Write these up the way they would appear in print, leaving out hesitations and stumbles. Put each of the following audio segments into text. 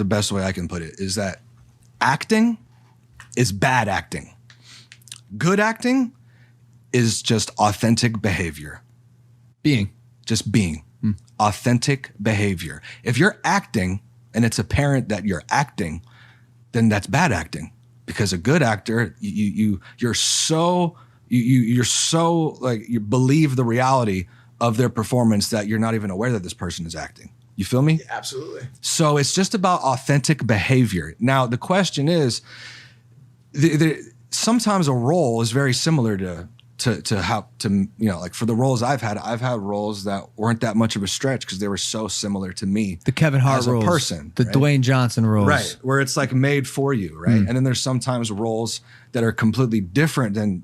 the best way I can put it is that acting is bad acting. Good acting is just authentic behavior. Just being. Authentic behavior. If you're acting and it's apparent that you're acting, then that's bad acting. Because a good actor, you're so like, you believe the reality of their performance that you're not even aware that this person is acting. You feel me? Yeah, absolutely. So it's just about authentic behavior. Now the question is, sometimes a role is very similar to like for the roles I've had roles that weren't that much of a stretch because they were so similar to me. The Kevin Hart as roles, a person, the right? Dwayne Johnson roles, right? Where it's like made for you, right? And then there's sometimes roles that are completely different than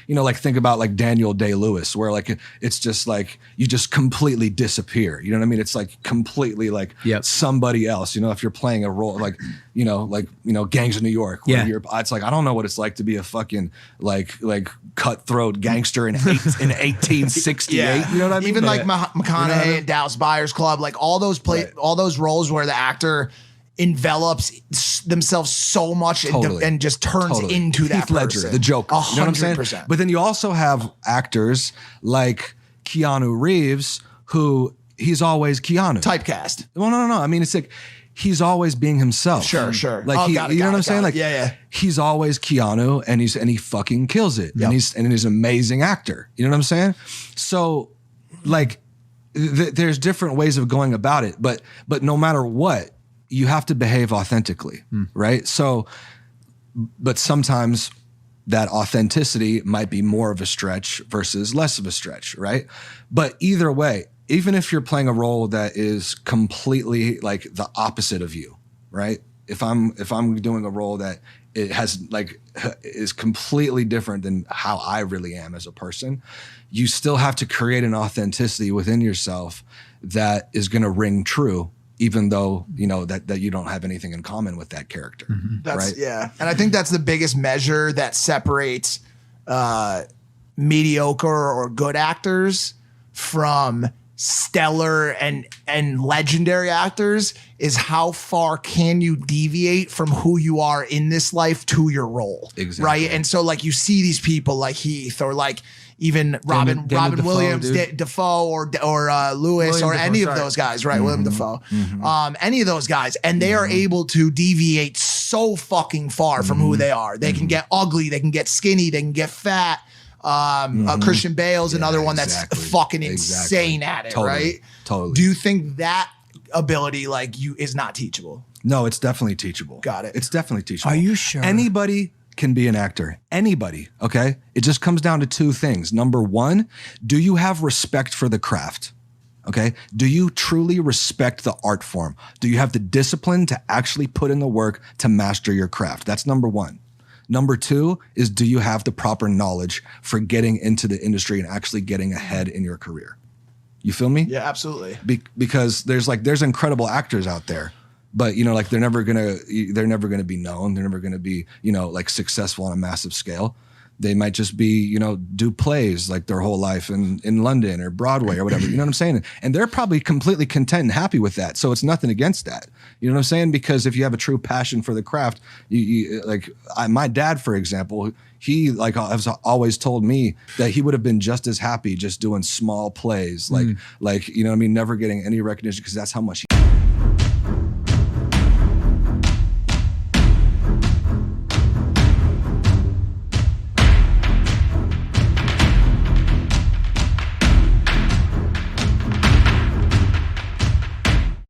like think about like Daniel Day-Lewis, where like it's just like you just completely disappear. You know what I mean? It's like completely like somebody else. You know, if you're playing a role like Gangs of New York, where it's like I don't know what it's like to be a fucking like cutthroat gangster in 1868. You know what I mean? Even like McConaughey and Dallas Buyers Club, like all those all those roles where the actor envelops themselves so much and just turns into that Heath Ledger, person. the Joker. 100%. You know what I'm saying? But then you also have actors like Keanu Reeves, who he's always Keanu. Typecast. Well, no. I mean, it's like he's always being himself. Sure. Like you know what I'm saying? Like he's always Keanu, and he fucking kills it. And he's an amazing actor. You know what I'm saying? So like there's different ways of going about it, but no matter what, you have to behave authentically, right? So, but sometimes that authenticity might be more of a stretch versus less of a stretch, right? But either way, even if you're playing a role that is completely like the opposite of you, right? If I'm doing a role that it has like is completely different than how I really am as a person, you still have to create an authenticity within yourself that is going to ring true, even though you know that you don't have anything in common with that character. That's, right? Yeah. And I think that's the biggest measure that separates mediocre or good actors from stellar and legendary actors is how far can you deviate from who you are in this life to your role. Exactly. Right. And so like you see these people like Heath or like even Robin Williams, Dafoe or Lewis or any of those guys, right? William Dafoe, any of those guys, and they are able to deviate so fucking far from who they are. They can get ugly, they can get skinny, they can get fat. Christian Bale's another one that's fucking insane at it, right? Totally. Do you think that ability is not teachable? No, it's definitely teachable. Got it. It's definitely teachable. Are you sure? Anybody can be an actor. Anybody, okay? It just comes down to two things. Number one, do you have respect for the craft? Okay? Do you truly respect the art form? Do you have the discipline to actually put in the work to master your craft? That's number one. Number two is, do you have the proper knowledge for getting into the industry and actually getting ahead in your career? You feel me? Yeah, absolutely. Because there's incredible actors out there, but they're never gonna be known. They're never gonna be successful on a massive scale. They might just be do plays like their whole life in London or Broadway or whatever. You know what I'm saying? And they're probably completely content and happy with that. So it's nothing against that. You know what I'm saying? Because if you have a true passion for the craft, my dad, for example, he has always told me that he would have been just as happy just doing small plays, never getting any recognition because that's how much he